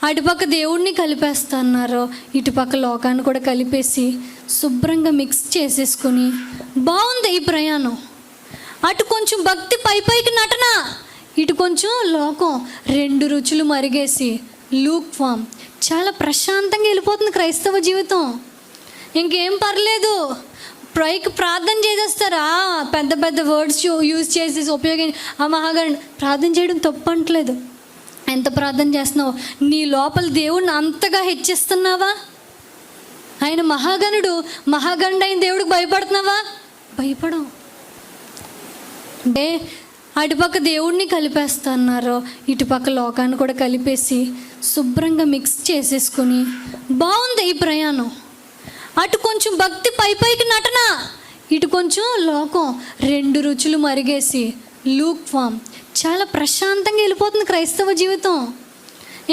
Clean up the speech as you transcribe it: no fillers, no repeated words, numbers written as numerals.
అటుపక్క దేవుడిని కలిపేస్తున్నారు, ఇటుపక్క లోకాన్ని కూడా కలిపేసి శుభ్రంగా మిక్స్ చేసేసుకొని బాగుంది ఈ ప్రయాణం. అటు కొంచెం భక్తి పైకి నటన, ఇటు కొంచెం లోకం, రెండు రుచులు మరిగేసి లూక్ ఫామ్ చాలా ప్రశాంతంగా వెళ్ళిపోతుంది క్రైస్తవ జీవితం. ఇంకేం పర్లేదు, పైకి ప్రార్థన చేసేస్తారు. పెద్ద పెద్ద వర్డ్స్ యూజ్ చేసేసి ఉపయోగించి ఆ మహాగణుడు ప్రార్థన చేయడం తప్పు అంటలేదు. ఎంత ప్రార్థన చేస్తున్నావు, నీ లోపల దేవుడిని అంతగా హెచ్చిస్తున్నావా? ఆయన మహాగణుడు, మహాగణుడు అయిన దేవుడికి భయపడుతున్నావా? భయపడవు. అంటే అటుపక్క దేవుడిని కలిపేస్తున్నారు, ఇటుపక్క లోకాన్ని కూడా కలిపేసి శుభ్రంగా మిక్స్ చేసేసుకొని బాగుంది ఈ ప్రయాణం. అటు కొంచెం భక్తి పైకి నటన, ఇటు కొంచెం లోకం, రెండు రుచులు మరిగేసి లూక్ ఫామ్ చాలా ప్రశాంతంగా వెళ్ళిపోతుంది క్రైస్తవ జీవితం.